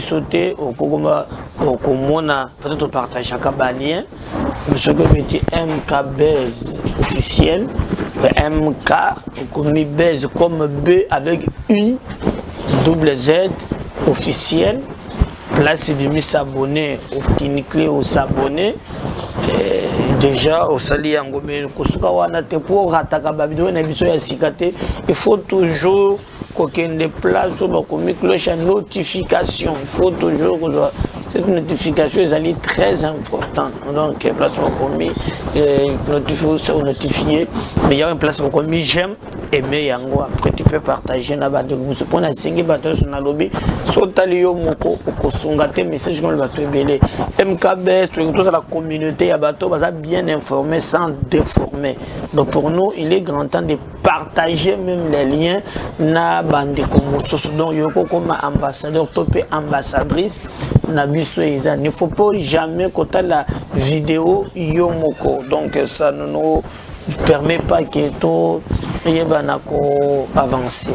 sauté au Kogoma au Komona peut-être partage chaque lien monsieur que petit MKBuzz officiel MK comme Buzz comme B avec U double Z officiel place de s'abonner au cliquer au s'abonner déjà au sali ngomé kosuka wana te pour rataka ba vidéo na biso ya sikate il faut toujours qu'aucun des places sur le cloche à notification il faut toujours que cette notification est très importante donc place commis notifier mais il y a une place commis j'aime aimer yango après tu peux partager na ba de vous pour na 5 bateaux sur na lobby sotali yo moko okosunga te message comme le bateau belé MKB toute la communauté ya bateau va bien informer sans déformer donc pour nous il est grand temps de partager même les liens na bande comme soso donc yoko comme ambassadeur topé ambassadrice na biso eza ne faut pas jamais côté la vidéo yo moko donc ça ne nous permet pas que tout avancer.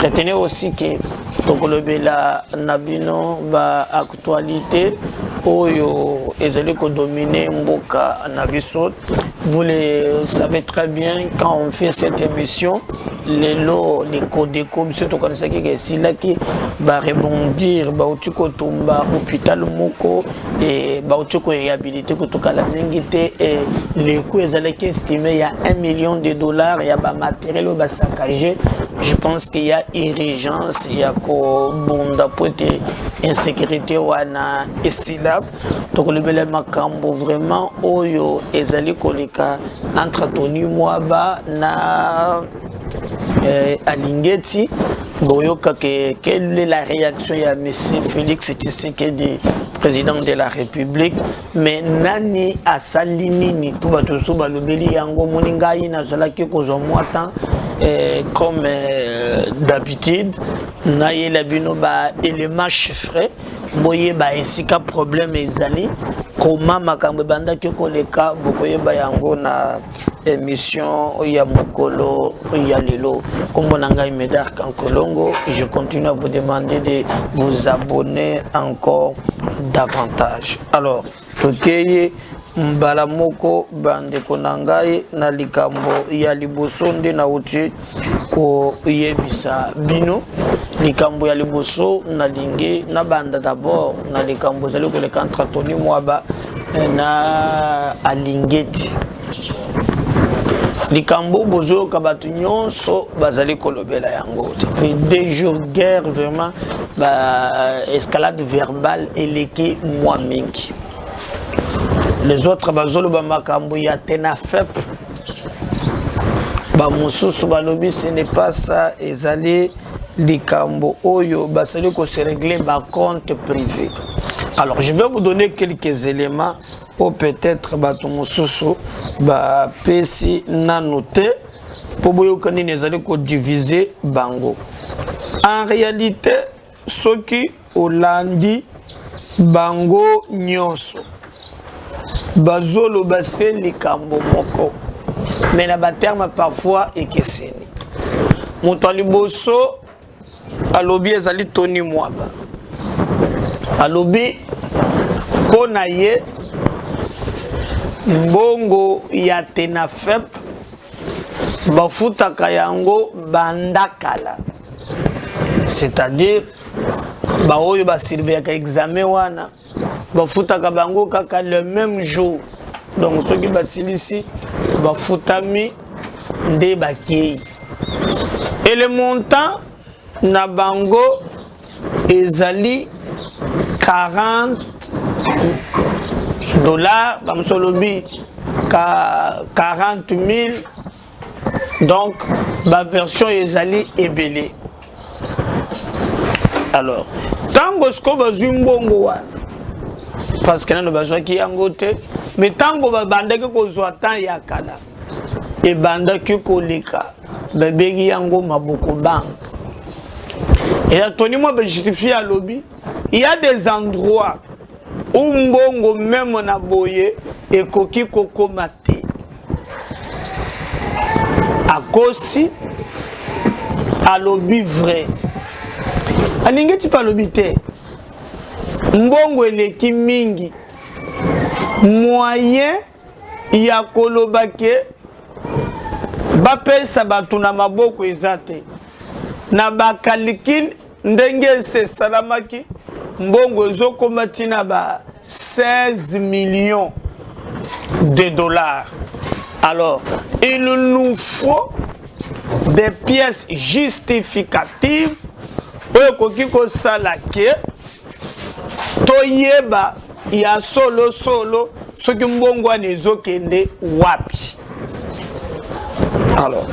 Retenez aussi que donc le bela nabino ba actualité oyo ezali ko dominer mboka nabiso. Vous le savez très bien quand on fait cette émission les lots les Codeco monsieur to connaissez que si là qui va rebondir ba utiko tomba hôpital moko et ba utiko réhabiliter ko to kala ngité et les coûts ezali estimé il y a $1 million il y a ba matériel ba saccagé je pense qu'il y a urgence il y a ko bonda pote insécurité wana esila donc le bel makambo vraiment oyo ezali koleka entre Tony Mwaba na Alingeti boyoka quelle est la réaction ya monsieur Félix Tshisekedi président de la République mais nani asalini ni tout bato so balobeli yango moninga ina zala ki kozo mwata comme d'habitude na yela bino ba élément chiffré boye ba esika problème ezali comment makambo banda ki koleka bokoye ba yango na émission ya mokolo ya lelo comme nanga Médard Kankolongo je continue à vous demander de vous abonner encore davantage alors tokeye mbala moko bande konangai na likambo ya liboso nde na uti ko yebisa bino likambo ya liboso na linge na banda d'abord na likambo zali ko le contre Tony Mwaba na Alingeti likambo bozo kabatu nyonso bazali kolobela yango ça fait 2 jours guerre vraiment ba escalade verbale eleki moi mingi les autres bazolo ba makambo ya tenafep ba mususu balobi ce n'est pas ça ezali likambo oyo basali ko se régler ba compte privé alors je vais vous donner quelques éléments ou peut-être bato mususu ba pesi na noté pour boyo kani nezali ko diviser bango en réalité ce qui olandi bango nyonso bazolo basé likambo moko mais na ba terme parfois ekeseni moto liboso alobi ezali Tony Mwaba alobi pona ye mbongo ya tenafep bafutaka yango bandakala c'est-à-dire ba oyo ba surveiller examen wana bafutaka bango kaka le même jour donc ceux qui basilisi bafutami nde bakei et le montant na bango ezali $40 bamsolobi 40 000 donc la version ezali ebele alors tango sko bazwi mbongo wana parce que nano bazwaki yango te mais tango babandaki kozwa tan ya kala ebandaki koleka babeki yango maboko banque et là Tony Mwaba justifie à lobby il y a des endroits où mbongo même na boye ekoki kokomate akosi à lobby vrai alingi tu pas lobby te mbongo eleki mingi moyen ya kolobake bapesa bato na maboko eza te na bakalikile ndenge esalamaki mbongo ezokoma ntina ba 16 millions de dollars. Alors il nous faut des pièces justificatives oyo koki kosala ke toyeba ya solo soki mbongo wana ezokende wapi. Alors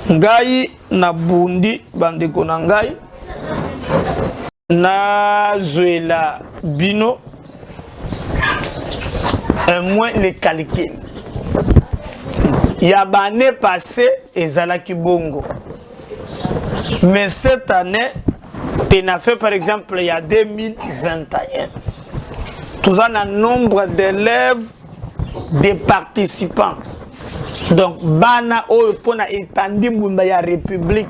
ngai nabundi bandeko na ngai nazwela bino moins les calculs. Ya l'année passée ezalaki bongo, mais cette année tu as fait par exemple il y a 2021 tout ça un nombre d'élèves, de participants. Donc bana oyo pona etandi mbumba ya république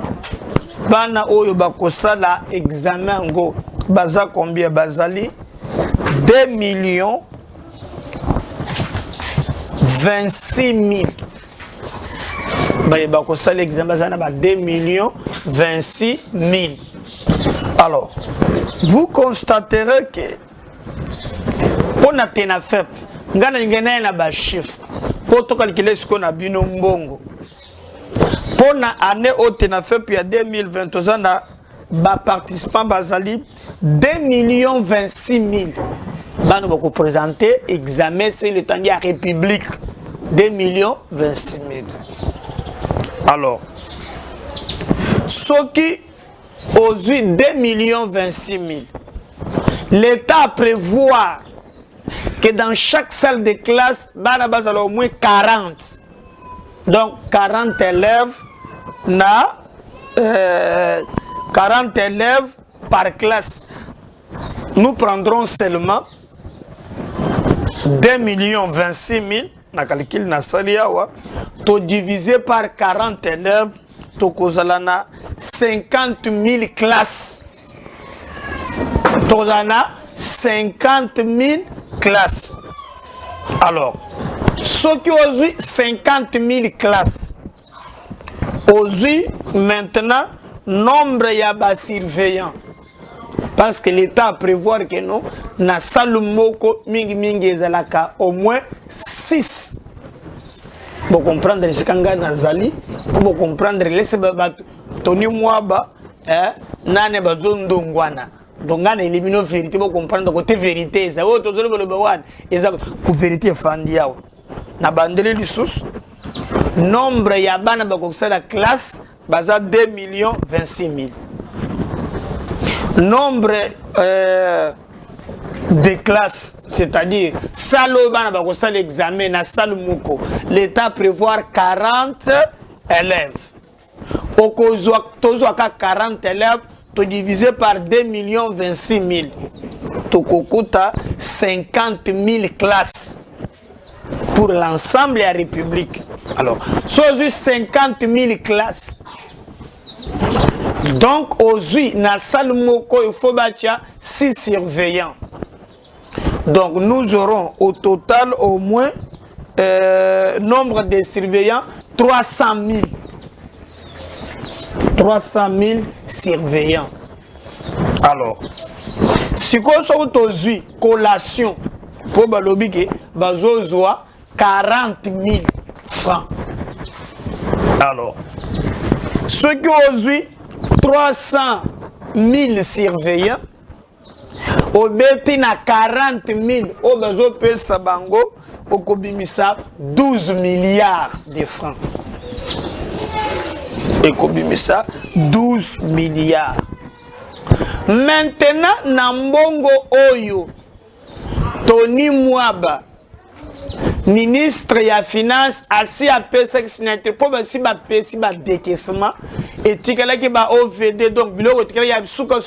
bana oyo bakosala examen ngo baza combien bazali 2 millions 26 000. Bakosala l'examen bazana ba 2 millions 26 000. Alors vous constaterez que on a tena fait ngana ngena na ba chiffre pour to calculer ce qu'on a bino mbongo pour na année haute na fait puis 2020 ans na ba participants bazali 2 millions 26 000 bana bako présenter examen c'est le temps de la république 2 millions 26 000. Alors ce qui aux 2 millions 26 000 l'État prévoit que dans chaque salle de classe, il y a au moins 40. Donc 40 élèves, 40 élèves par classe. Nous prendrons seulement 2 millions 26 000, na calcul na saliawa, to divisé par 40 élèves, to kozalana 50 000 classes. Tozana 50 000 classes. Alors, ceux qui ont 50 000 classes, aujourd'hui, maintenant, nombre de surveillants. Parce que l'État prévoit que nous, na salumoko mingi ezalaka au moins 6. Pour comprendre ce qu'on a nazali, pour comprendre les Tony Mwaba, nane bazondongwana. Donc, on a éliminé la vérité pour comprendre que la vérité est la vérité. Nombre de la classe est 2 millions 26 000. Nombre de classes, c'est-à-dire l'examen, l'État prévoit 40 élèves. Au cas 40 élèves, to divisé par 2 millions 26 000. To kokuta 50 000 classes pour l'ensemble de la République. Alors, sur 50 000 classes, donc aujourd'hui, dans la salle moko, il faut bâtir 6 surveillants. Donc nous aurons au total au moins nombre de surveillants 300 000. 300 000 surveillants. Alors, si on a aujourd'hui collation pour balobike, bazozoa 40 000 francs. Alors, ceux qui ont aujourd'hui 300 000 surveillants, au beti na 40 000, au bazo pe sabango, au kobimisa 12 milliards de francs. Et kobimisa 12 milliards. Maintenant, Nambongo Oyo, Tony Mwaba, ministre ya finance, assis à PSX signature, pour si ba pesi ba décaissement, et tikala ki ba OVD, donc biloko tikala ya souka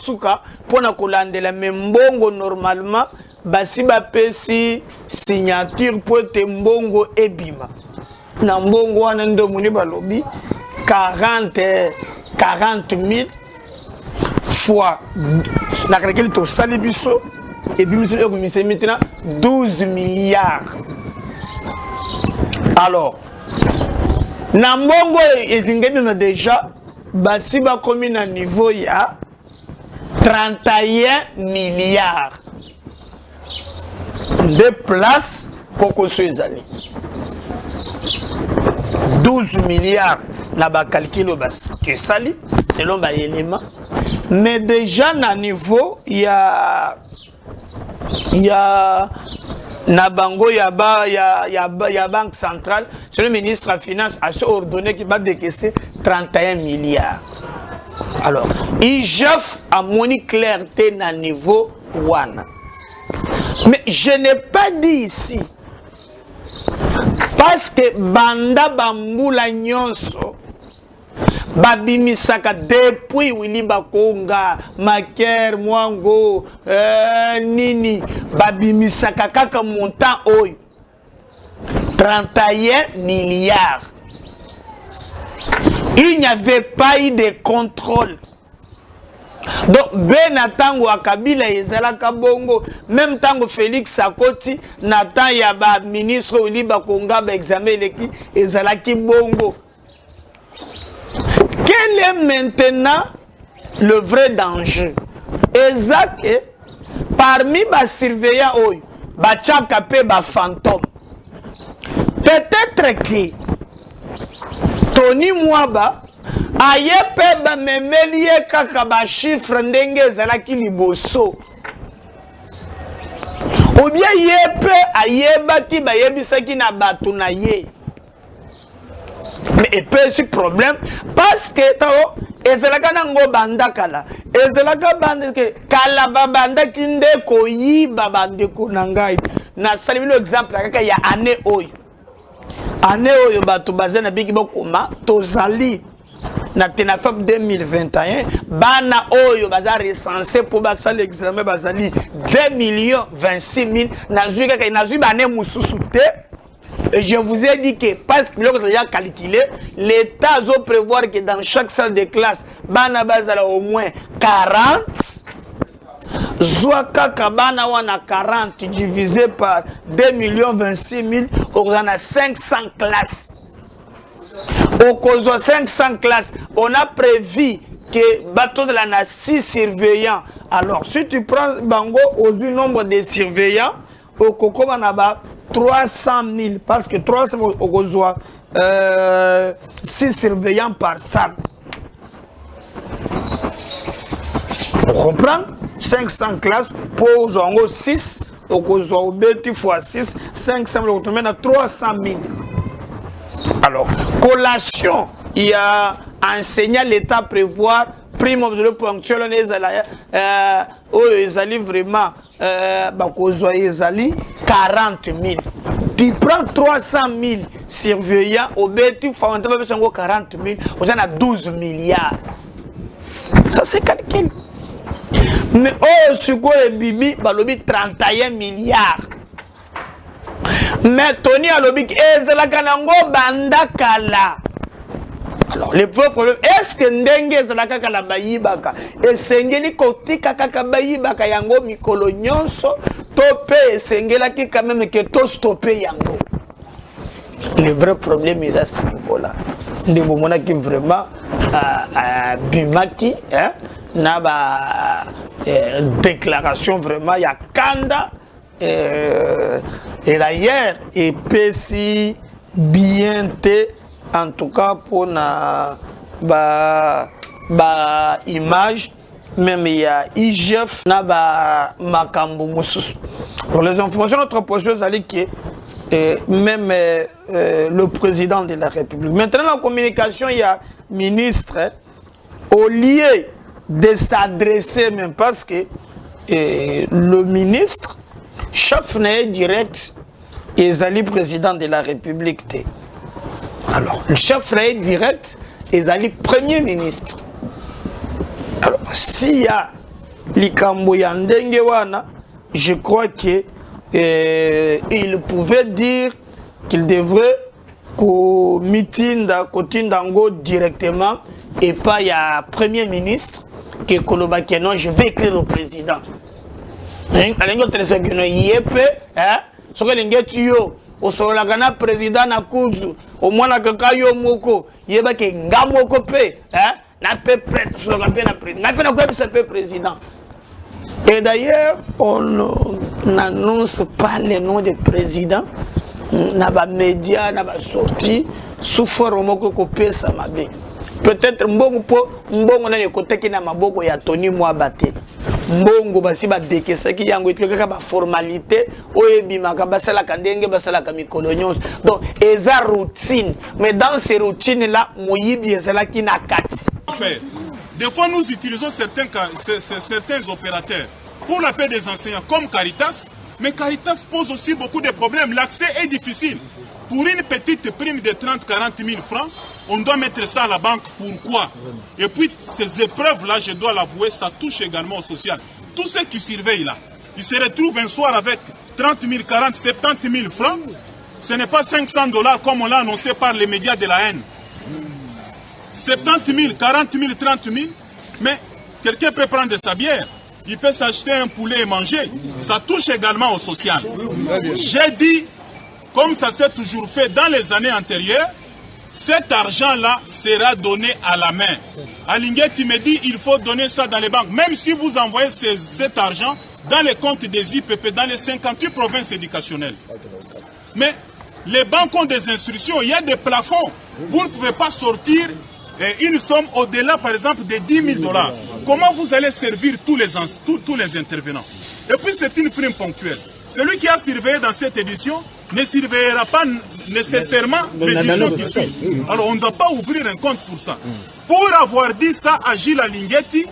pour na kolandela mbongo normalement, ba si ba pesi signature pour te mbongo ebima. Nambongo wana ndo muni balobi 40 000 fois na calcul to salibiso et puis c'est maintenant 12 milliards. Alors, Nambongo et Zingeni déjà, basi ba commis à niveau il y a 31 milliards de places Koko Suezali. 12 milliards na ba calcul que sali selon ba élément, mais déjà na niveau il y a na bango ya banque centrale, c'est le ministre de la Finance a ordonné qu'il va décaisser 31 milliards. Alors, IGF a moni clarté na niveau 1. Mais je n'ai pas dit ici parce que banda bambula nyonso babimisaka depuis Willy Bakonga, Maker, Mwango, Nini, babimisaka kaka montant oyo 31 milliards. Il n'y avait pas eu de contrôle. Donc, Benatango Akabila ezalaka bongo, même tango Félix Sakoti, Nathan Yaba, ministre Willy Bakonga, examen leki ezalaki bongo. Quel est maintenant le vrai danger? Exact, parmi les surveillants, les fantômes. Peut-être que Tony Mwaba a yepé memelie kaka ba chiffre ndenge zalaki liboso. Ou bien yepé a yebaki ba yebisaki na batu na ye. Mais il peut être problème parce que tao ezalaka nango bandakala ezalaka bandeke kala babanda kinde ko yiba bandeko nangai na salibilo exemple kaka ya année oyo batu bazana biki bokoma tozali na tenafab 2021 bana oyo baza recensé pour basala l'examen bazali 2,26,000 nazui kaka nazui bane mususu te. Et je vous ai dit que parce que l'autre déjà calculé, l'État doit prévoir que dans chaque salle de classe, bana bazala au moins 40. Zouaka kabana wana 40 divisé par 2,26,000, on a 500 classes. Au cause de 500 classes, on a prévu que bateau de la na 6 surveillants. Alors si tu prends Bango au nombre de surveillants, au Koko Manaba 300 000, parce que 300 000 au 6 surveillants par salle. On comprend? 500 classes pour 6, au Kozo 2 fois 6, 500 000, on à 300 000. Alors, collation, il y a enseignant l'État prévoir, prime de ponctuel, ils allaient vraiment, 40 000. Tu prends 300 000 surveillants, au BT, 40 000, on a 12 milliards. Ça, c'est calcul. Mais oh, sur quoi le bibi, balobi 31 milliards. Mais Tony Alobi, ezalakanango bandakala. Alors, le vrai problème, est-ce que ndenge ezalaka la bayibaka? Et sengeli kotika kaka bayibaka yango mikolo nyonso, tope sengela ki quand même que to stopper yango. Le vrai problème est à ce niveau-là. Nous avons qui vraiment bimaki, hein, na ba déclaration vraiment ya kanda et d'ailleurs et pesi bien te en tout cas pour na ba image même il y a IGF na ba makambo mususu. Pour les informations notre position c'est que même le président de la République. Maintenant, en communication, il y a ministre, au lieu de s'adresser même parce que le ministre, chef direct, est le président de la République. Alors, le chef direct est le premier ministre. Alors, s'il y a Likambo Yandengewana, je crois que il pouvait dire qu'il devrait Kotindango directement et pas il y a premier ministre qui est non, je vais écrire au président. alingo telesegino yepe soki lingeti yo osololaka na président na kuzu omonaka kaka yo moko yebake nga moko mpe na pe prêtre soloka mpe na président nga mpe nakoyebisa mpe président. Et d'ailleurs on n'annonce pas le nom du président na ba média na ba sortie sous forme moko kopesa mabe. Peut-être mbongo po mbongo na ekoteki na maboko ya Tony Mwabate. Mbongo basi ba dekesaki yango etikaka ba formalité oyebimaka basala kandenge basala ka mikolo nyonso. Donc eza routine, mais dans ces routines là moyibi ezala ki na kati. Des fois nous utilisons certains opérateurs pour la paix des enseignants comme Caritas, mais Caritas pose aussi beaucoup de problèmes. L'accès est difficile. Pour une petite prime de 30-40 000 francs, on doit mettre ça à la banque. Pourquoi? Et puis ces épreuves-là, je dois l'avouer, ça touche également au social. Tous ceux qui surveillent là, ils se retrouvent un soir avec 30 000, 40, 70 000 francs. Ce n'est pas 500 $ comme on l'a annoncé par les médias de la haine. 70 000, 40 000, 30 000. Mais quelqu'un peut prendre sa bière. Il peut s'acheter un poulet et manger. Ça touche également au social. J'ai dit, comme ça s'est toujours fait dans les années antérieures, cet argent-là sera donné à la main. Alinguetti me dit il faut donner ça dans les banques. Même si vous envoyez cet argent dans les comptes des IPP, dans les 58 provinces éducationnelles. Mais les banques ont des instructions, il y a des plafonds. Vous ne pouvez pas sortir une somme au-delà, par exemple, de 10 000 $. Comment vous allez servir tous les intervenants? Et puis c'est une prime ponctuelle. Celui qui a surveillé dans cette édition ne surveillera pas nécessairement l'édition qui suit. Alors on ne doit pas ouvrir un compte pour ça. Pour avoir dit ça à Gilles Alinguetti,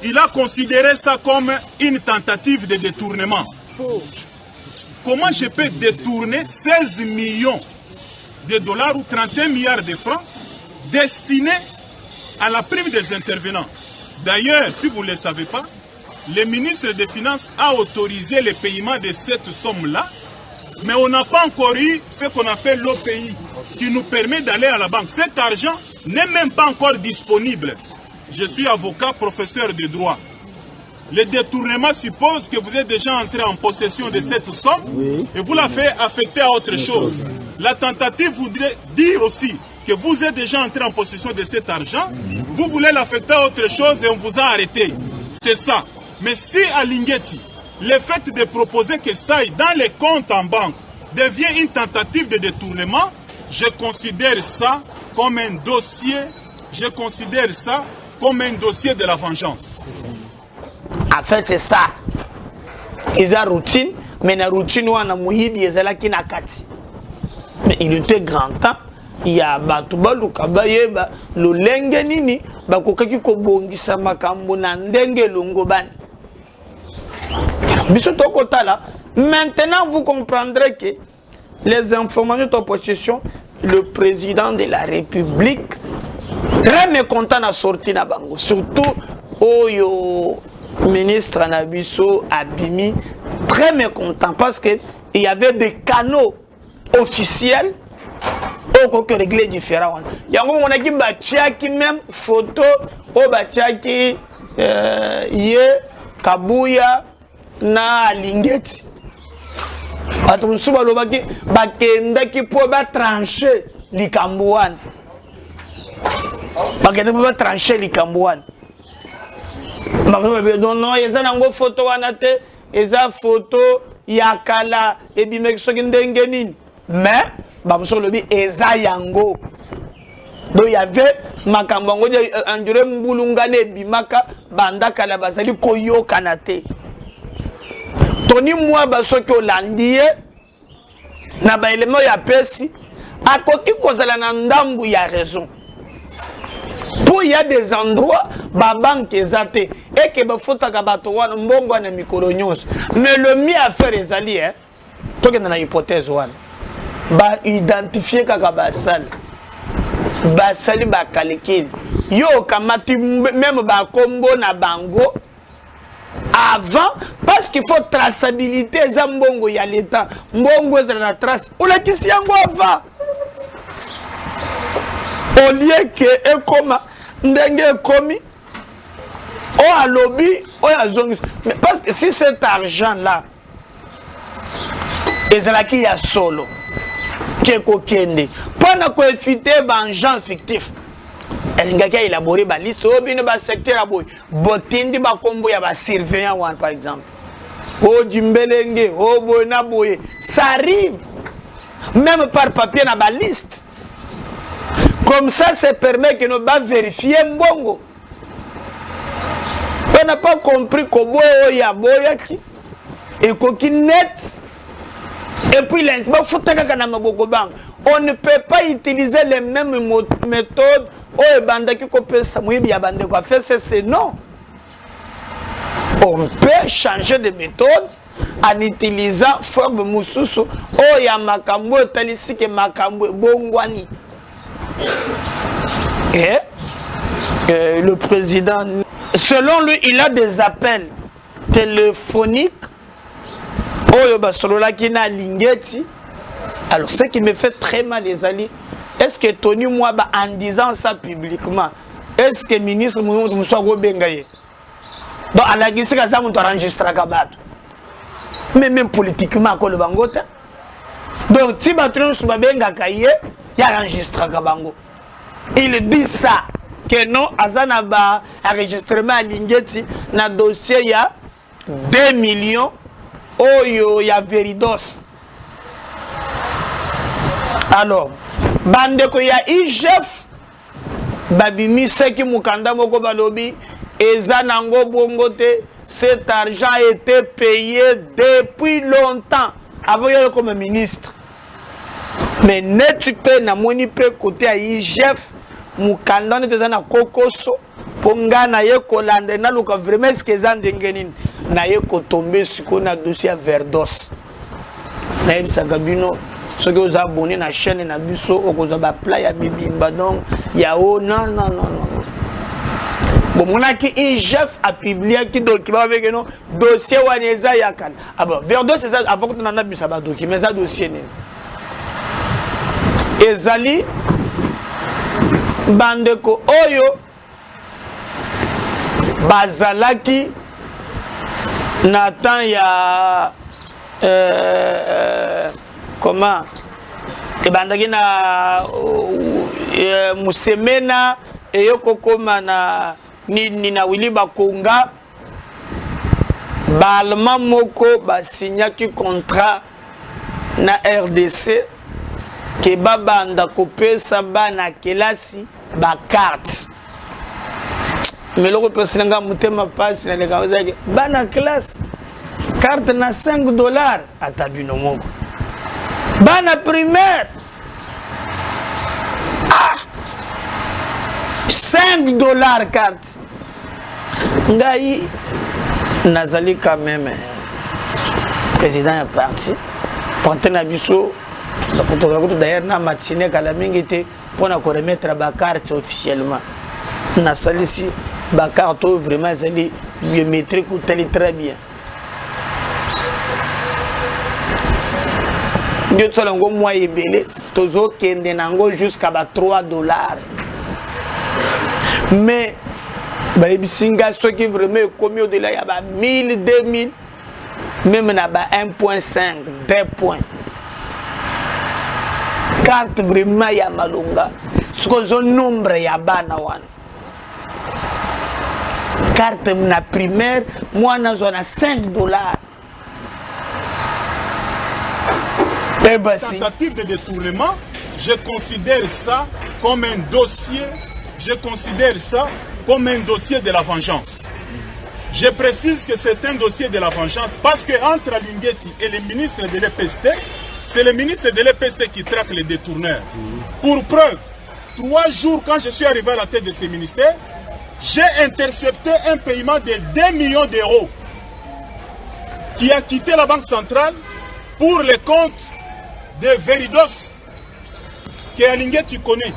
il a considéré ça comme une tentative de détournement. Comment je peux détourner 16 millions de dollars ou 31 milliards de francs destinés à la prime des intervenants? D'ailleurs, si vous ne le savez pas, le ministre des Finances a autorisé le paiement de cette somme-là, mais on n'a pas encore eu ce qu'on appelle l'OPI, qui nous permet d'aller à la banque. Cet argent n'est même pas encore disponible. Je suis avocat, professeur de droit. Le détournement suppose que vous êtes déjà entré en possession de cette somme et vous la faites affecter à autre chose. La tentative voudrait dire aussi que vous êtes déjà entré en possession de cet argent, vous voulez l'affecter à autre chose et on vous a arrêté. C'est ça. Mais si Alinguetti, le fait de proposer que ça aille dans les comptes en banque devient une tentative de détournement, je considère ça comme un dossier, de la vengeance. En fait, c'est ça. Ils ont routine, mais la routine, on a mouillé, ils ont qui na kati. Mais il était grand temps. Il y a batuba lukabaye lo lenge nini bakokaki kobongisa makambo na ndenge longobani. Biso tokotala. Maintenant vous comprendrez que les informations de possession, le président de la République très mécontent a sorti na bango, surtout Oyo ministre Nabiso Abimi, très mécontent parce que il y avait des canaux officiels au que régler différents. Yango on a qui batiaki même photo au batiaki ye Kabuya na Alinguetti. Atumsu balobaki bakenda ki po ba trancher likambouane. Bakenda po ba trancher likambouane. Non, ils ont une photo anate, ils ont une photo yakala et puis mais ce qui n'dengenin. Mais bamso lobi eza yango. Donc il y avait makambango andure mbulungane bimaka banda kala basali koyo kanate. Tony Mwaba soki olandie na ba élément ya pesi akoki kozala na ndambu ya raison. Pour il y a des endroits ba banque ezate et que ba fotaka bato wana mbongo na mikolo nyonso. Mais le mieux à faire ezali to na hypothèse wana. Ba identifier kaka basali. Basali ba calcul. Yo kamati même ba kombo na bango avant parce qu'il faut traçabilité za mbongo ya l'état. Mbongo ezala na trace. Olakisi yango avant. Au lieu que ekoma ndenge ekomi Oh à lobby, oh à zone. Mais parce que si cet argent-là, et c'est là qu'il y a solo, qui est coquine, pendant qu'on éviter un gens fictif, il y a élaboré une liste, oh bien le secteur à boy, botindi ba combo ya ba surveillant par exemple, oh Dimbelenge, oh Bona Boye, ça arrive, même par papier na ba liste. Comme ça permet que nous va vérifier mbongo. On n'a pas compris comment il y a boyaki et coquine net. Et puis l'instant, on ne peut pas utiliser les mêmes méthodes. Oh, bandaki kopé samouye biya bande quoi faire c'est non. On peut changer de méthode en utilisant forme mususu. Oh ya makambo talisi ke makambo bongwani. Et le président, selon lui, il a des appels téléphoniques. Alors, ce qui me fait très mal, les alliés, est-ce que Tony Mwaba, en disant ça publiquement, est-ce que le ministre Moussa Gobengaye, donc à la guise, ça on enregistre mais même politiquement, le Bangota. Donc, si Batron Soubabenga Kaye, il y a enregistré Kabango. Il dit ça, que non, Azanaba, enregistrement à Lingeti, dans le dossier, il y a 2 millions, oh, il y a Veridos. Alors, Bandeko, il y a IGF, Babimi, Seki Mukanda Moko Balobi, et Zanango Bongote, cet argent a été payé depuis longtemps, avant d'être comme ministre. Mais n'est-ce pas, na moni pe côté à IGF, Mukanda ne te zana kokoso, ponga na ye kolande na luka vraiment ce que zan dengenin na ye ko tomber sur na dossier Verdos. Na ye sagabino, ce que vous abonnez na chaîne na biso, okoza ba pla ya mibimba donc ya o non. Bon mon a qui IGF a publié qui document avec non dossier waneza yakan. Ah bon Verdos c'est ça avant que tu n'en bisa ba document ça dossier né. Ezali bandeko oyo bazalaki Nathan ya comment et bandaki na Musemena et yokokoma na ni na Willy Bakonga balma moko ba signaki contrat na RDC que babanda kopesa bana kelasi ba carte mais le président mutema passe na les bana classe carte na $5 à tabino moko bana primaire $5 carte ngai nazali quand même président est parti porter na biso d'ailleurs na matinée kala mingi te pour remettre la carte officiellement na salisi ba carte vraiment zali biométrique ou très bien ndio tsalongo moi ebele tozo kende nango jusqu'à $3 mais ba ebisinga ce qui vraiment commis au-delà ya ba 1000 2000 même na ba 1.5 2 points carte vraiment ya malunga ce que nombre ya bana wana carte na primaire moi na zona $5 tentative de détournement, je considère ça comme un dossier, de la vengeance. Je précise que c'est un dossier de la vengeance parce que entre Alingeti et le ministre de l'EPST, c'est le ministre de l'EPST qui traque les détourneurs. Pour preuve, 3 jours quand je suis arrivé à la tête de ce ministère, j'ai intercepté un paiement de 2 millions d'euros qui a quitté la Banque centrale pour les comptes de Veridos que Alingeti connaît.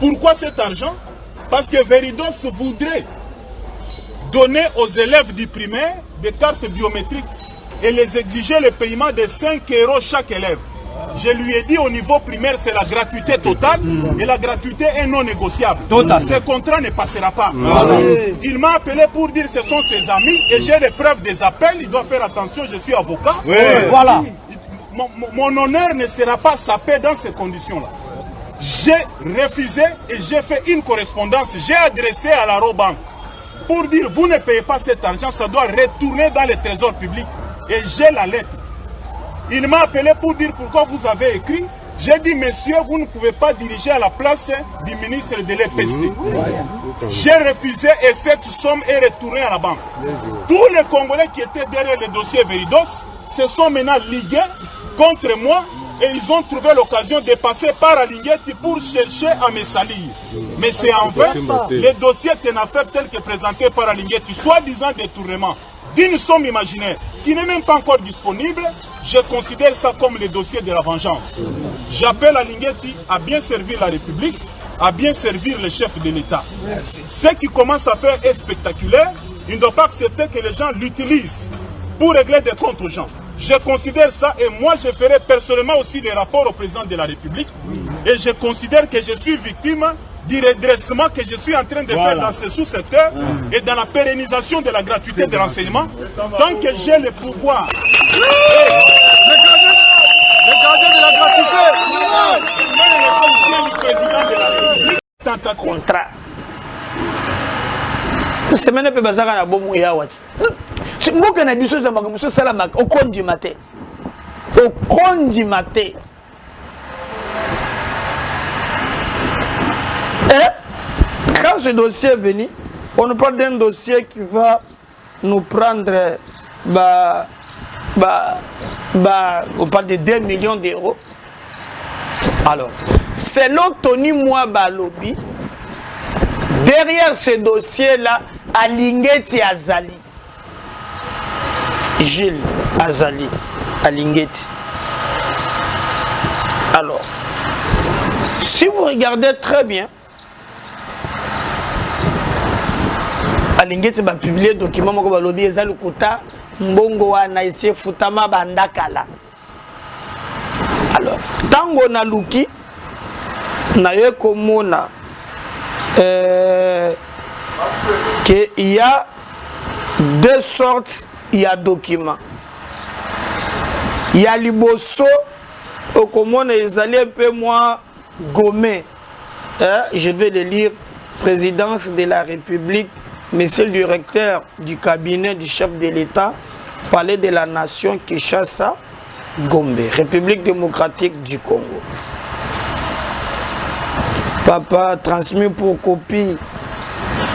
Pourquoi cet argent? Parce que Veridos voudrait donner aux élèves du primaire des cartes biométriques et les exiger le paiement de 5 € chaque élève. Je lui ai dit au niveau primaire, c'est la gratuité totale et la gratuité est non négociable. Ce contrat ne passera pas. Il m'a appelé pour dire que ce sont ses amis et j'ai les preuves des appels. Il doit faire attention, je suis avocat. Voilà. Mon honneur ne sera pas sapé dans ces conditions-là. J'ai refusé et j'ai fait une correspondance. J'ai adressé à la Robank pour dire vous ne payez pas cet argent, ça doit retourner dans le trésor public. Et j'ai la lettre. Il m'a appelé pour dire pourquoi vous avez écrit. J'ai dit, monsieur, vous ne pouvez pas diriger à la place du ministre de l'EPST. J'ai refusé et cette somme est retournée à la banque. Tous les Congolais qui étaient derrière le dossier Veridos se sont maintenant ligués contre moi et ils ont trouvé l'occasion de passer par Alinguetti pour chercher à me salir. Mais c'est en vain, le dossier est une affaire telle que présentée par Alinguetti, soi-disant détournement d'une somme imaginaire qui n'est même pas encore disponible, je considère ça comme le dossier de la vengeance. J'appelle Alinguetti à bien servir la République, à bien servir le chef de l'État. Ce qui commence à faire est spectaculaire, il ne doit pas accepter que les gens l'utilisent pour régler des comptes aux gens. Je considère ça et moi je ferai personnellement aussi des rapports au président de la République et je considère que je suis victime du redressement que je suis en train de faire dans ce sous-secteur et dans la pérennisation de la gratuité de l'enseignement tant que j'ai le pouvoir. Regardez de la gratuité. Le président de la République. Contrat. Semaine pe bazaka na bomu ya wati. Mboka na biso za makambo sala mak okondi matin. Okondi matin. Et quand ce dossier est venu, on nous parle d'un dossier qui va nous prendre on parle de 2 millions d'euros. Alors, selon Tony Mwaba Lobby, derrière ce dossier-là, Alinguetti Azali. Gilles Azali, Alinguetti. Alors, si vous regardez très bien, Alinguetti va publier un document qui va lobby Ezali Kuta, Mbongo wana isi futama bandakala. Alors, tango na luki, na ye komona qu'il y a deux sortes, il y a documents. Il y a liboso, au komona ezali un peu moins gommé. Je vais le lire. Présidence de la République, Monsieur le directeur du cabinet du chef de l'État, Palais de la Nation, Kinshasa, Gombe, République démocratique du Congo. Papa transmis pour copie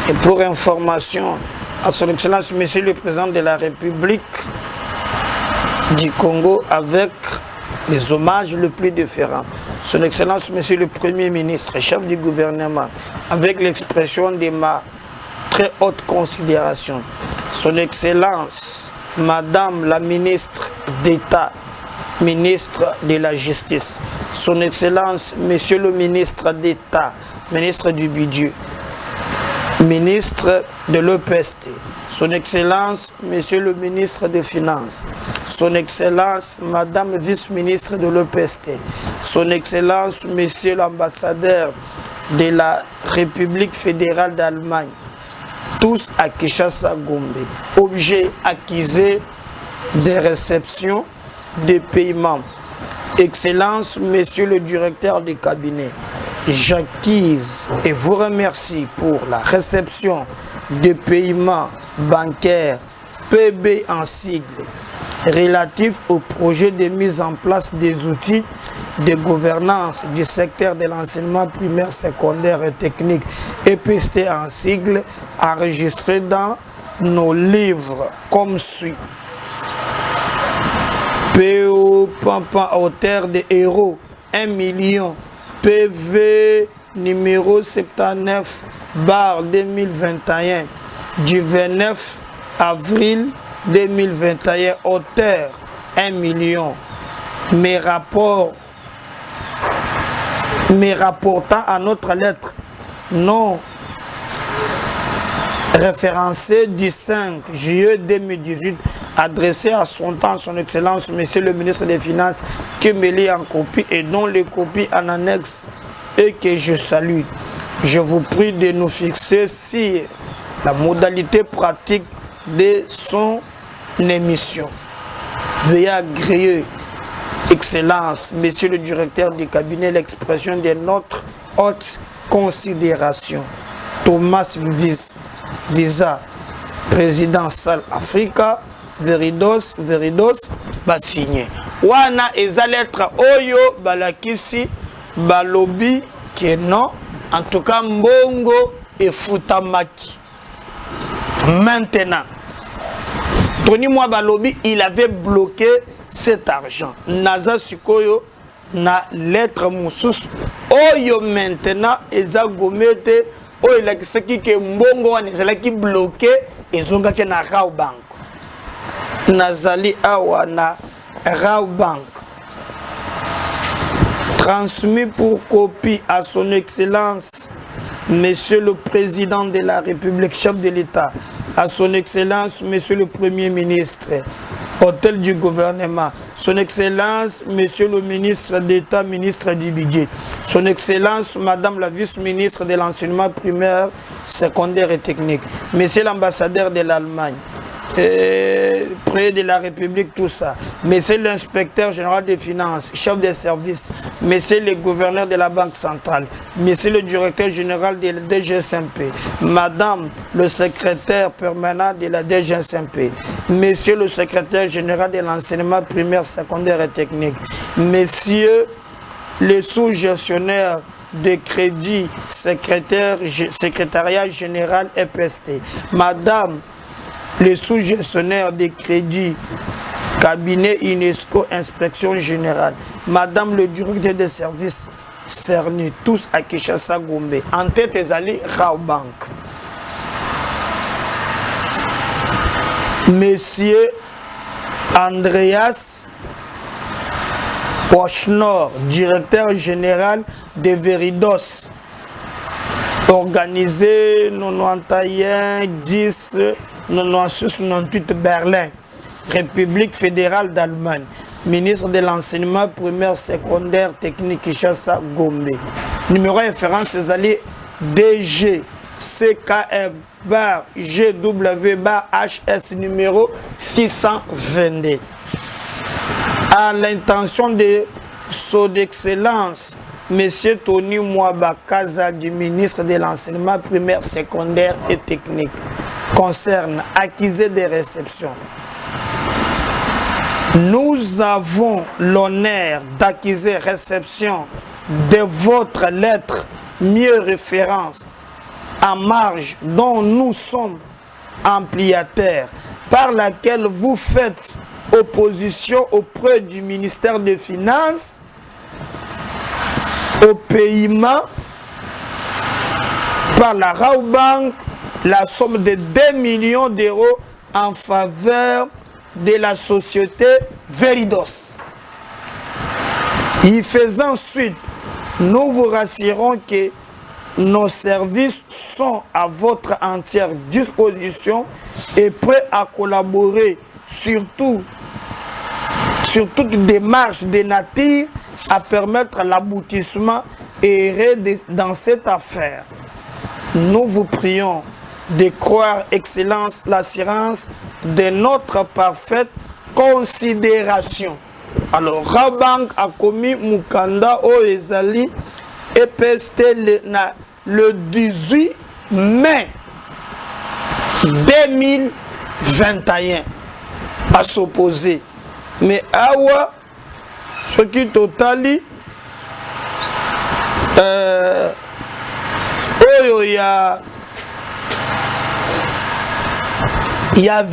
et pour information à son Excellence Monsieur le Président de la République du Congo avec les hommages les plus différents. Son Excellence Monsieur le Premier ministre, chef du gouvernement, avec l'expression de ma très haute considération. Son Excellence Madame la ministre d'État, ministre de la Justice. Son Excellence Monsieur le ministre d'État, ministre du Budget, ministre de l'EPST. Son Excellence Monsieur le ministre des Finances. Son Excellence Madame vice-ministre de l'EPST. Son Excellence Monsieur l'ambassadeur de la République fédérale d'Allemagne. Tous à Kinshasa Gombe. Objet acquisé des réceptions, des paiements. Excellence, Monsieur le directeur du cabinet, j'acquise et vous remercie pour la réception des paiements bancaires PB en sigle relatifs au projet de mise en place des outils de gouvernance du secteur de l'enseignement primaire, secondaire et technique EPST en sigle enregistrés dans nos livres comme suit. PO Pampa à hauteur de héros 1 million PV numéro 79 bar 2021 du 29 avril 2021 hauteur 1 million. Mes rapportant à notre lettre non référencée du 5 juillet 2018 adressé à son temps son Excellence, Monsieur le ministre des Finances, qui me lit en copie et dont les copies en annexe et que je salue. Je vous prie de nous fixer sur la modalité pratique de son émission. Veuillez agréer, Excellence, Monsieur le directeur du cabinet, l'expression de notre haute considération. Thomas Visa, président Sal Africa, Veridos, signé. Wana eza lettre oyo balakisi balobi que non, en tout cas mbongo et futamaki. Maintenant, Tony Mwa balobi, il avait bloqué cet argent. Naza Sukoyo na lettre moussous oyo maintenant eza gomete oyo lakisaki ke mbongo wana ezalaki bloqué ezongaki na Rao Bank. Nazali awa na Rao Bank. Transmis pour copie à son Excellence Monsieur le Président de la République, chef de l'État, à son Excellence Monsieur le Premier ministre, hôtel du gouvernement, son Excellence Monsieur le ministre d'État, ministre du budget, son Excellence Madame la vice-ministre de l'enseignement primaire, secondaire et technique, Monsieur l'ambassadeur de l'Allemagne, près de la République, tout ça, Monsieur l'inspecteur général des finances, chef des services, Monsieur le gouverneur de la Banque centrale, Monsieur le directeur général de la DGSMP, Madame le secrétaire permanent de la DGSMP, Monsieur le secrétaire général de l'enseignement primaire, secondaire et technique, Monsieur le sous-gestionnaire de crédit, secrétariat général EPST, Madame le sous-gestionnaire de crédit, cabinet UNESCO, inspection générale, Madame le directeur des services, CERNI, tous à Kinshasa Gombe, en tête ezali Rao Bank. Monsieur Andreas Pochnor, directeur général de Veridos, organisé 91 10 96 98 Berlin, République fédérale d'Allemagne, ministre de l'enseignement primaire, secondaire, technique, Kinshasa, Gombe. Numéro référence, c'est allé DG CKM bar GW bar HS numéro 622. À l'intention de son Excellence, Monsieur Tony Mwaba Kaza, du ministre de l'enseignement primaire, secondaire et technique, concerne accusé de réception. Nous avons l'honneur d'accuser réception de votre lettre mieux référence en marge dont nous sommes ampliataires, par laquelle vous faites opposition auprès du ministère des Finances au paiement par la Rao Bank la somme de 2 millions d'euros en faveur de la société Veridos. Y faisant suite, nous vous rassurons que nos services sont à votre entière disposition et prêts à collaborer sur toute démarche de nature à permettre l'aboutissement et dans cette affaire. Nous vous prions de croire, Excellence, l'assurance de notre parfaite considération. Alors, Rabank a commis Mukanda au Ezali et pesté le 18 mai 2021 à s'opposer. Mais awa, ce qui totali, il y a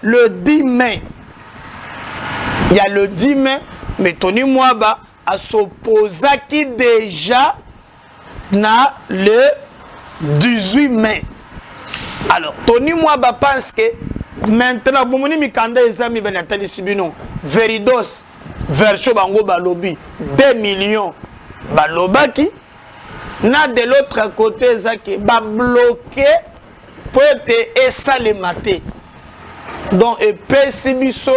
le 10 mai. Il y a le 10 mai, mais Tony Mwaba a s'opposé qui déjà na le 18 mai. Alors, Tony Mwaba pense que maintenant, bon, Mikanda ezami benatali sibino Veridos verso bango balobi 2 millions balobaki. Na de l'autre côté, Zaki ba bloqué peut-être et ça les maté. Donc et pesibiso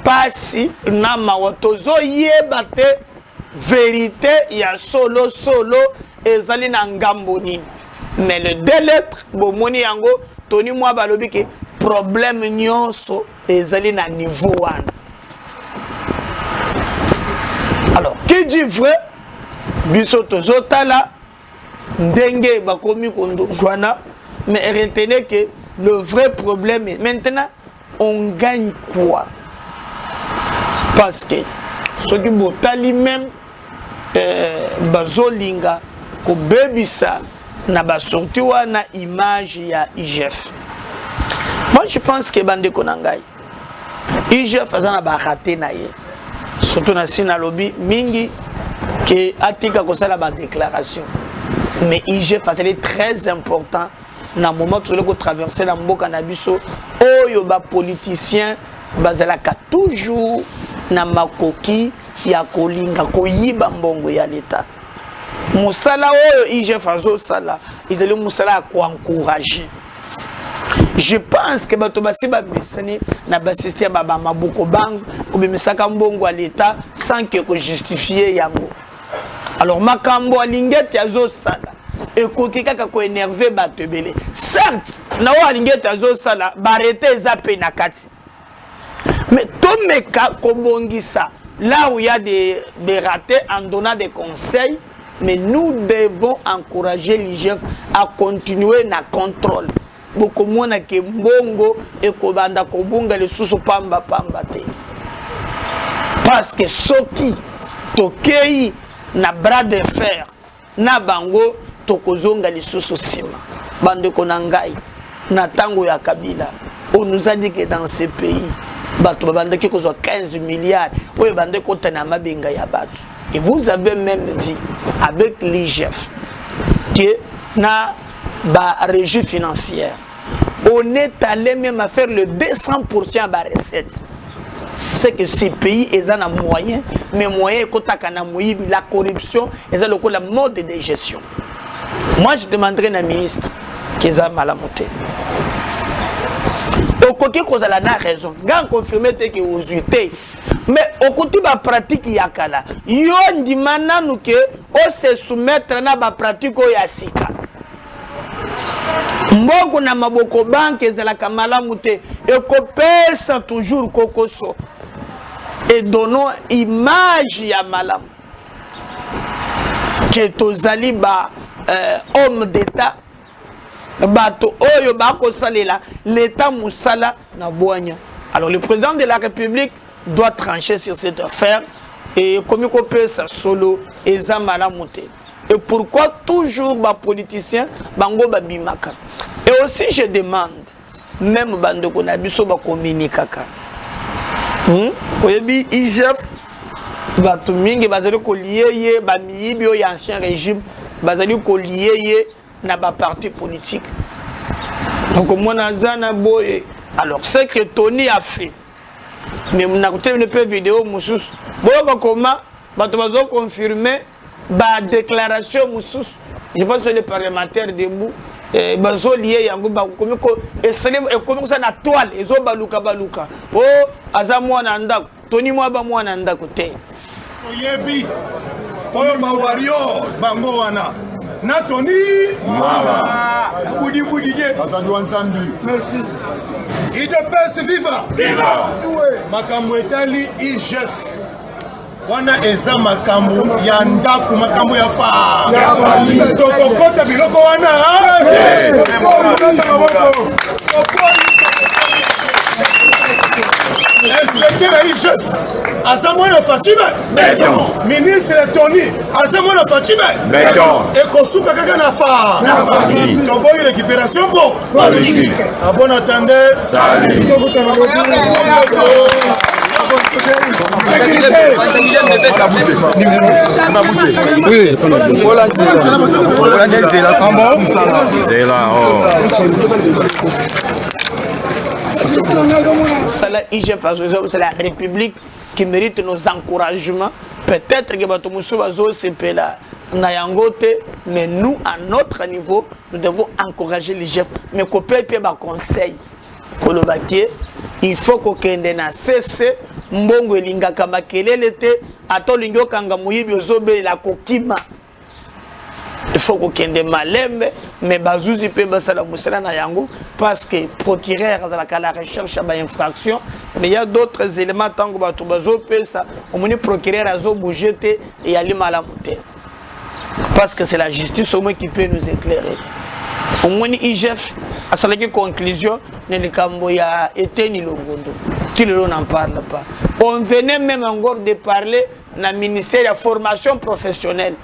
pasi na mawotozo yebate vérité ya solo ezali na ngamboni. Mais le deux lettres bomoni yango toni moi balobi ke problème nyonso ezali na niveau 1. Alors qui dit vrai biso tozotala ndenge bakomi kondongwana, mais retenez que le vrai problème est maintenant on gagne quoi? Parce que ce qui botali même bazolinga ko bebisa na basorti wana image ya IGF. Moi je pense que bande konangai IGF azana ba raté na ye. Surtout na sina lobby mingi que atika ko sala ba déclaration. Mais IGF est très important dans le moment où nous traversons la mboka na biso oyo ba politicien bazalaka toujours na makoki ya kolinga koyiba mbongo ya l'état. Musala oyo IGF azo sala izali musala ko encourager. Je pense que bato basi ba mesani na ba système ba maboko bank ko bemisaka mbongo ya l'état sans que ko justifier yango. Alors makambo alingeti azo sala ekoki kaka ko énerver bato ebele. Certes na wa alingeti azo sala barete eza pe na kati. Mais tomeka kobongisa là où il y a des ratés en donnant des conseils, mais nous devons encourager l'IGF à continuer na contrôle. Beaucoup moins que mbongo et kobanda kobunga le susu pamba te. Parce que soki tokei na bras de fer na bango tokozonga lisusu sima bande konangai na tango ya Kabila on nous a dit que dans ce pays bato bande ki kozo 15 milliards oyo bande kotana mabenga ya bato. Et vous avez même dit avec l'IGF que na ba régie financière on est allé même à faire le 200% à recette. C'est que ces pays ils ont un moyen, mais moyen la corruption, ils ont le mode de gestion. Moi je demanderai à un ministre qu'ils ont mal à monter. Au côté qu'on a la raison, quand confirmer que vous êtes, mais au côté de la pratique yakala, yon dit maintenant que on se soumettre à la pratique yasika. Mboko na maboko banque ezalaka malamu te ekopesa toujours kokoso et donnons image ya malam que tozali ba homme d'état bato oyo bako salela l'état musala na boanya. Alors le président de la République doit trancher sur cette affaire et comme il kopesa solo eza malamu te. Et pourquoi toujours les politiciens bango babimaka. Et aussi je demande même bande ko na biso ba communiquer. Oyebi IGF bato mingi bazali ko lié ba miyibi o ancien régime bazali ko lié na ba parti politique. Donc moi nazana boye. Alors c'est que Tony a fait. Mais on a écouté une petite vidéo musus. Bon comment bato bazo confirmer ba déclaration musus. Je pense que les parlementaires debout bazo lié yango ba komiko et comme ça na toile ezo baluka oh aza mwana ndako Tony mwa ba mwana ndako te oyebi oyo ba warrior bango wana na Tony mwa budi de asandi wansambi merci il te passe vivre makambo etali IGF wana eza makambo ya ndako makambo ya fa tokokota biloko wana inspecteur ya IGF aza mwana Fatime ministre Tony aza mwana Fatime ekosuka kaka na fa toboyi récupération po a bon attendeur c'est la IGF, c'est la République qui mérite nos encouragements. Peut-être que Batoumoussou Bazo c'est là. mais nous, à notre niveau, nous devons encourager les chefs. Mais qu'on peut un conseil. Il faut qu'on cesse mbongo elingaka makelele te ato lingo kanga muyibi ozobe la kokima. Il faut qu'on kende malembe mais bazuzi pe basala musala na yango parce que procureur à la recherche à infraction mais il y a d'autres éléments tango batu bazo pesa au moni procureur azo bouger te et ali malamuté parce que c'est la justice au moins qui peut nous éclairer. Au moins IGF à sa conclusion ne kambo ya été ni longondo qui n'en parle pas. On venait même encore de parler dans le ministère de la formation professionnelle.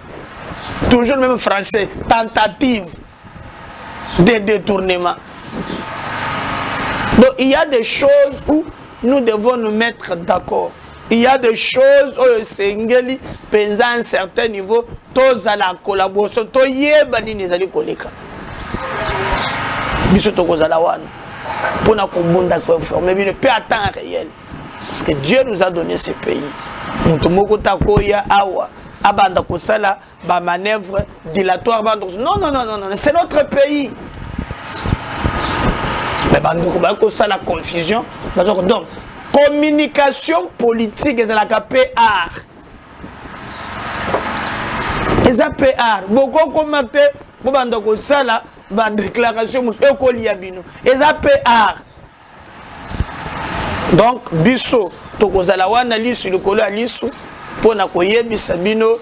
Toujours même français, tentative de détournement. Donc il y a des choses où nous devons nous mettre d'accord. Il y a des choses où le Sengeli, pendant un certain niveau, tous à la collaboration, tous yebani nezali koleka. Biso tokozalawana. Pour nous comprendre quoi informer, mais ne peut attendre réel. Parce que Dieu nous a donné ce pays. Nous abanda kosala ba manœuvre dilatoire non c'est notre pays. Mais bandoko ba kosala confusion donc communication politique et la PR. Et ça PR beaucoup commenté banda kosala ba déclaration ekoliya bino et ça PR. Donc biso tokozala wana lisu likolo ya lisu pona koyebisa bino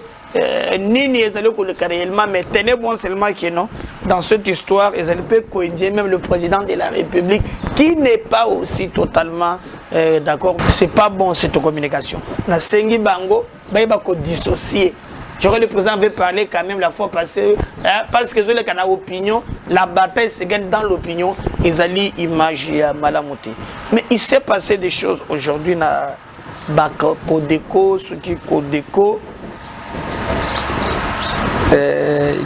nini ezali koleka réellement mais tenez bon seulement que non dans cette histoire ezali peut coïncider même le président de la République qui n'est pas aussi totalement d'accord. C'est pas bon cette communication na sengi bango ba ko dissocier. J'aurais le président avait parlé quand même la fois passée parce que je l'ai kana opinion la bataille se gagne dans l'opinion ezali image ya malamuti. Mais il s'est passé des choses aujourd'hui na Codeco, Suki Codeco,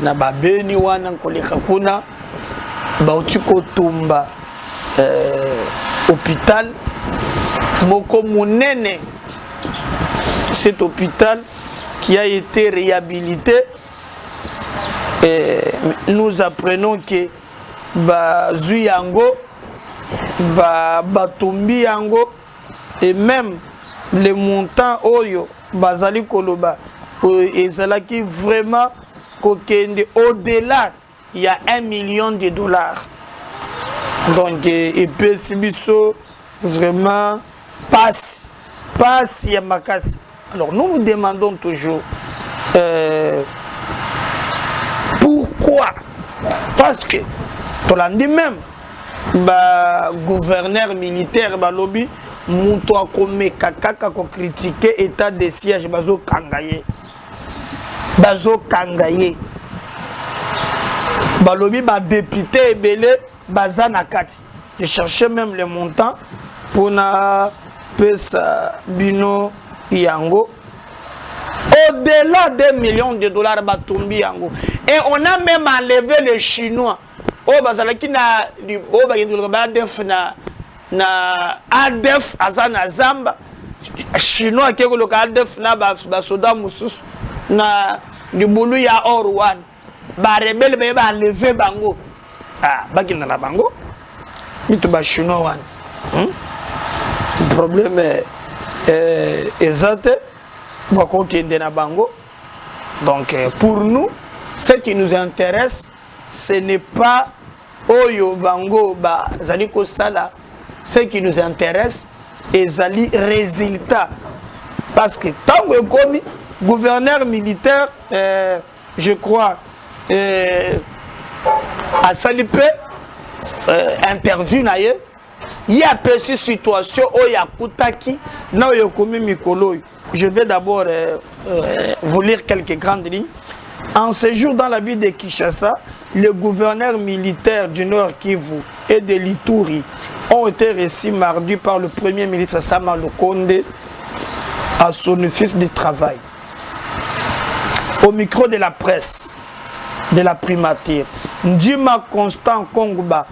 na babeni wana koleka kuna, bauti kotumba hôpital, moko munene, cet hôpital qui a été réhabilité. Et nous apprenons que Bazui Yango, Batumbi Yango, et même les montants Oyo, Bazali Koloba, et qui vraiment au-delà, il y a $1 million. Donc, et puis, vraiment, passe, Yamakas. Alors, nous nous demandons toujours pourquoi. Parce que, tu l'as dit même, gouverneur militaire, lobby, Mouto a commis kaka ko critiquer état de siège bazo kangaye balobi ba député ebele bazana kati. Je cherchais même les montants pour na pesa bino yango au-delà $1 million batumbi yango et on a même enlevé les Chinois oh bazalaki na oh ba def na ADF azana zamba chinois qui est ADF na basoda mususu na libulu ya orwan ba rebelle ba lever bango bakina na bango mitu ba chinois wan problème exact bako kende na bango. Donc pour nous ce qui nous intéresse ce n'est pas oyo bango ba zali ko sala. Ce qui nous intéresse est les résultats. Parce que tant que comme gouverneur militaire, je crois, à Salipé, interview, il y a une situation où il y a Koutaki, là où il y a commis Mikolo. Je vais d'abord vous lire quelques grandes lignes. En séjour dans la ville de Kinshasa, les gouverneurs militaires du Nord Kivu et de l'Ituri ont été reçus mardi par le premier ministre Sama Lukonde à son office de travail. Au micro de la presse, de la primature, Ndima Constant Kongba,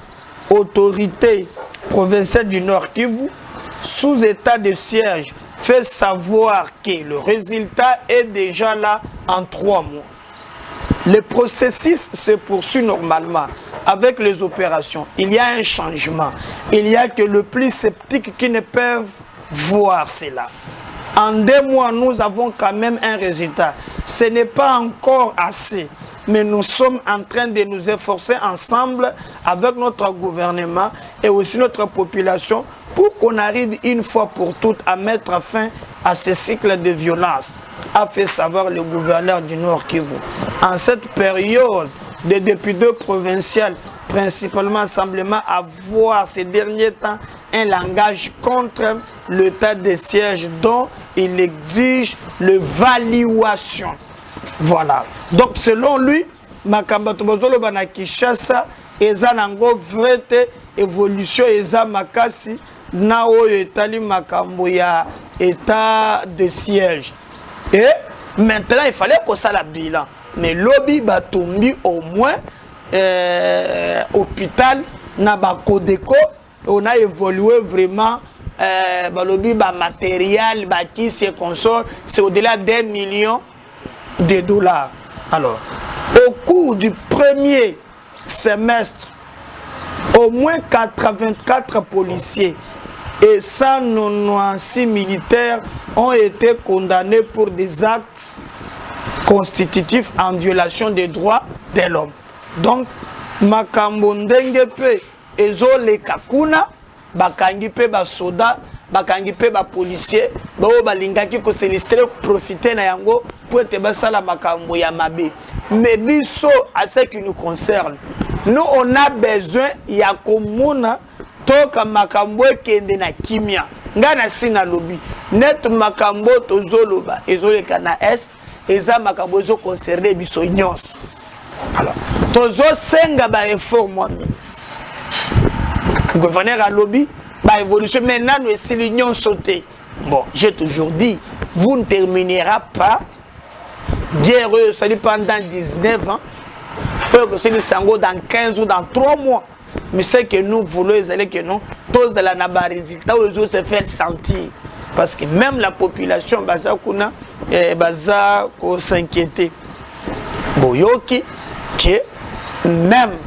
autorité provinciale du Nord Kivu, sous état de siège, fait savoir que le résultat est déjà là en 3 mois. Le processus se poursuit normalement avec les opérations. Il y a un changement. Il y a que le plus sceptique qui ne peuvent voir cela. En 2 mois, nous avons quand même un résultat. Ce n'est pas encore assez, mais nous sommes en train de nous efforcer ensemble avec notre gouvernement et aussi notre population pour qu'on arrive une fois pour toutes à mettre fin à ce cycle de violence, a fait savoir le gouverneur du Nord Kivu. En cette période des députés provinciaux, principalement assemblement, avoir ces derniers temps un langage contre l'état de siège dont il exige l'évaluation. Voilà. Donc selon lui, Makamba Tobozolo Bana Kinshasa, eza nango vrete évolution eza makasi na oyo etali makambo ya état de siège. Et maintenant il fallait qu'on ça la bilan. Mais lobby batumbi au moins hôpital na ba Kodeko, on a évolué vraiment lobby ba matériel ba qui se console, c'est au-delà d'1 million de dollars. Alors, au cours du premier semestre, au moins 84 policiers et 196 militaires ont été condamnés pour des actes constitutifs en violation des droits de l'homme. Donc, makambo ndenge pe ezole kakuna bakangi pe ba soda bakangi pe ba policier ba balingaki ko célestrer profiter na yango pour te basala makambo ya mabe. Mais biso à ce qui nous concerne, nous on a besoin ya komona toka makambo kende na kimia ngana sina lobby net makambo tozoloba ezoleka na est eza makambo zo concerner biso nyonso. Alors tozo senga ba effort moi gouverneur à lobby ba évolution maintenant nous c'est l'union sauté. Bon, j'ai toujours dit vous ne terminerez pas guerre salut pendant 19 ans peut que c'est le sango dans 15 ou dans 3 mois. Mais ce que nous voulons, c'est que nous, tous la naba résultat, aux se faire sentir. Parce que même la population, baza kuna, baza ko s'inquiéter. Boyoki, que même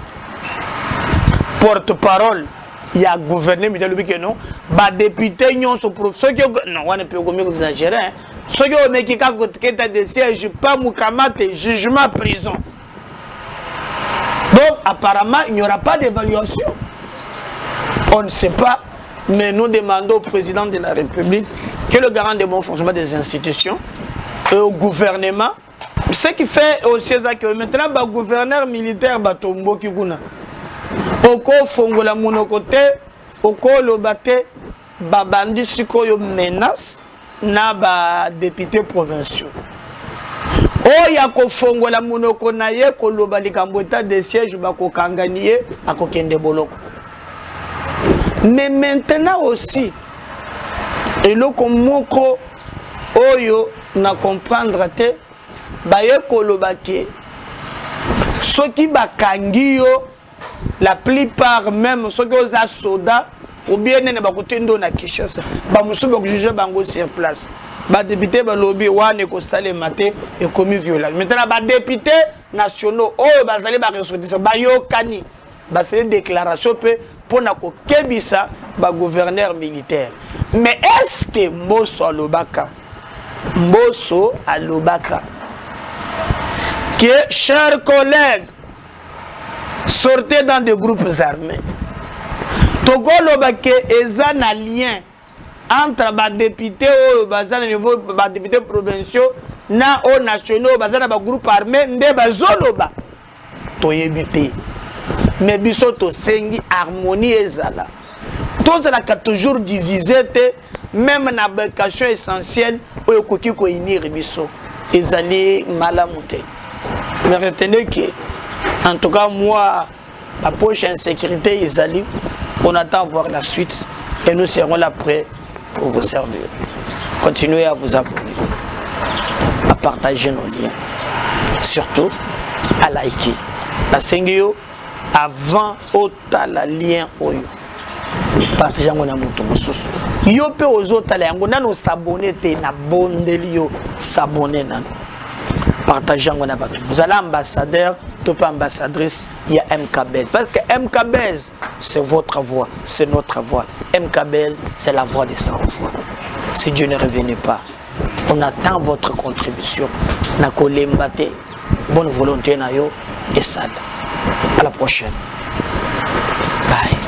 porte-parole, il y a gouverné, mais il que non, bah député, non, ceux qui non, on ne peut pas exagérer. Ceux qui ont mis des sièges, pas moukamate, jugement, prison. Donc, apparemment, il n'y aura pas d'évaluation. On ne sait pas, mais nous demandons au président de la République que le garant de bon fonctionnement des institutions et au gouvernement, ce qui fait aussi que maintenant, le gouverneur militaire Batombo Kiguna, Oko Fongola Monokote, Oko Lobate, Babandi Sikoyo menace, na ba députés provinciaux. Oya ko fongola monoko na ye ko loba likambo état de siège ba ko kanganiye akokende boloko. Mais maintenant aussi eloko moko oyo na comprendre te ba ye ko loba ke soki bakangi yo la plupart même soki oza soda ou bien ne ba kotendo na Kinshasa ba musuba ko juger bango sur place. Les députés de lobby wane ko sale maté et commis violence. Maintenant les députés nationaux oh bazali ba ressortir ba yokani ba faire déclaration pour na ko kebisa ba gouverneur militaire. Mais est-ce que Mbosso Alobaka que chers collègues sortez dans des groupes armés. Togo lobake eza na lien entre les députés au niveau des députés provinciaux na au nationaux bazana ba groupe armé nde bazoloba to yebite mais biso to sengi harmonie ezala tous la toujours divisé même na vocation essentielle oyo koki ko unir biso ezali malamute. Mais retenez que en tout cas moi la prochaine sécurité ezali on attend voir la suite et nous serons là prêts pour vous servir. Continuez à vous abonner, à partager nos liens, surtout à liker. La Sengio avant autant la lien oyo. Partagez mon amour tout mon yo pe aux autres yango nano s'abonner te na bondelio s'abonner nan. partagez en abattu. Vous allez ambassadeur, tu pas ambassadrice, il y a MKBez. Parce que MKBez, c'est votre voix, c'est notre voix. MKBez, c'est la voix des sans-voix. Si Dieu ne revenait pas, on attend votre contribution. Nakolembate, bonne volonté nayo et sad. À la prochaine. Bye.